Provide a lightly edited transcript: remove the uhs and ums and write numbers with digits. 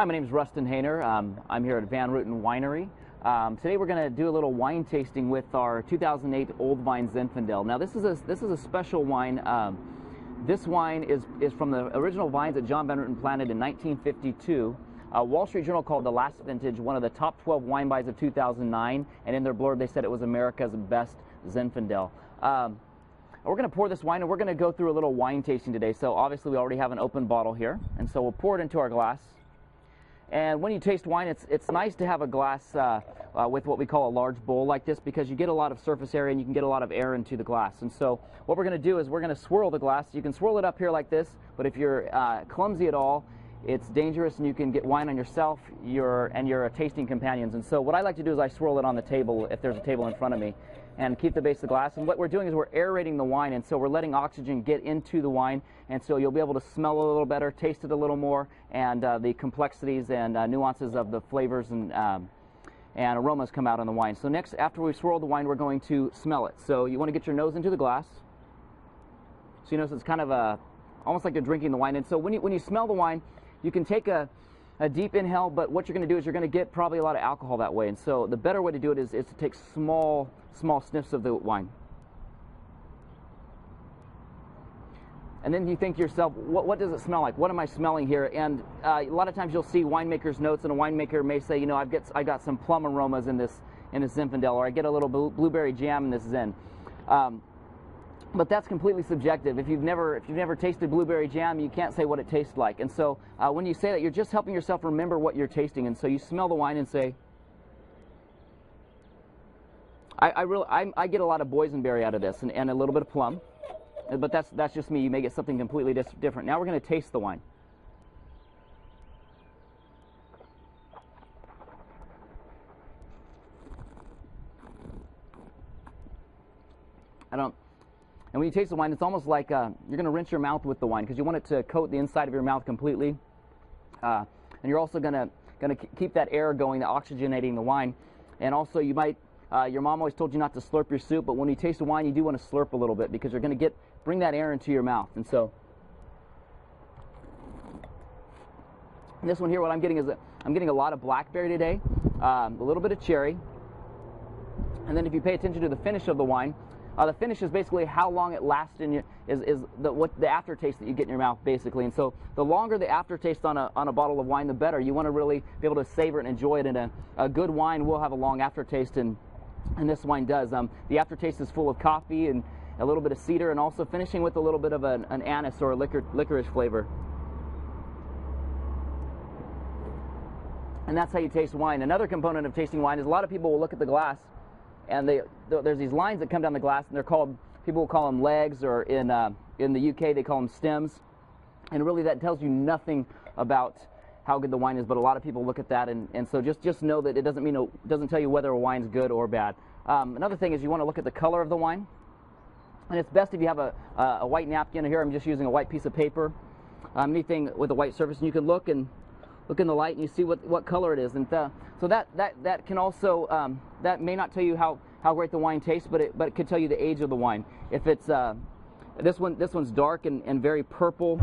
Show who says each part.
Speaker 1: Hi, my name is Ruiten. I'm here at Ruiten Winery. Today we're going to do a little wine tasting with our 2008 Old Vine Zinfandel. Now this is a special wine. This wine is from the original vines that John Van Ruiten planted in 1952. Wall Street Journal called the last vintage one of the top 12 wine buys of 2009, and in their blurb they said it was America's best Zinfandel. We're going to pour this wine and we're going to go through a little wine tasting today. So obviously we already have an open bottle here, and so we'll pour it into our glass. And when you taste wine, it's nice to have a glass with what we call a large bowl like this, because you get a lot of surface area and you can get a lot of air into the glass. And so what we're going to do is we're going to swirl the glass. You can swirl it up here like this, but if you're clumsy at all, it's dangerous and you can get wine on yourself and your tasting companions. And so what I like to do is I swirl it on the table, if there's a table in front of me, and keep the base of the glass. And what we're doing is we're aerating the wine, and so we're letting oxygen get into the wine, and so you'll be able to smell a little better, taste it a little more, and the complexities and nuances of the flavors and aromas come out in the wine. So next, after we've swirled the wine, we're going to smell it. So you want to get your nose into the glass. So you notice it's kind of almost like you're drinking the wine. And so when you smell the wine, you can take a deep inhale, but what you're going to do is you're going to get probably a lot of alcohol that way. And so the better way to do it is to take small sniffs of the wine. And then you think to yourself, what does it smell like? What am I smelling here? And a lot of times you'll see winemaker's notes, and a winemaker may say, you know, I got some plum aromas in this Zinfandel, or I get a little blueberry jam in this Zin. But that's completely subjective. If you've never tasted blueberry jam, you can't say what it tastes like. And so when you say that, you're just helping yourself remember what you're tasting. And so you smell the wine and say, I get a lot of boysenberry out of this, and a little bit of plum. But that's just me. You may get something completely different. Now we're going to taste the wine. And when you taste the wine, it's almost like you're going to rinse your mouth with the wine, because you want it to coat the inside of your mouth completely. And you're also going to keep that air going, oxygenating the wine. And also you might, your mom always told you not to slurp your soup, but when you taste the wine, you do want to slurp a little bit, because you're going to bring that air into your mouth. And so this one here, what I'm getting is I'm getting a lot of blackberry today, a little bit of cherry. And then if you pay attention to the finish of the wine, the finish is basically how long it lasts in your, what the aftertaste that you get in your mouth, basically. And so the longer the aftertaste on a bottle of wine, the better. You want to really be able to savor it and enjoy it. And a good wine will have a long aftertaste, and this wine does. The aftertaste is full of coffee and a little bit of cedar, and also finishing with a little bit of an anise or a licorice flavor. And that's how you taste wine. Another component of tasting wine is a lot of people will look at the glass, and there's these lines that come down the glass, and people will call them legs, or in the UK they call them stems. And really that tells you nothing about how good the wine is, but a lot of people look at that, and so just know that it doesn't tell you whether a wine's good or bad. Another thing is you want to look at the color of the wine, and it's best if you have a white napkin. Here I'm just using a white piece of paper, anything with a white surface, and you can look in the light and you see what color it is. And so that can also that may not tell you how great the wine tastes, but it could tell you the age of the wine. If it's this one's dark and very purple.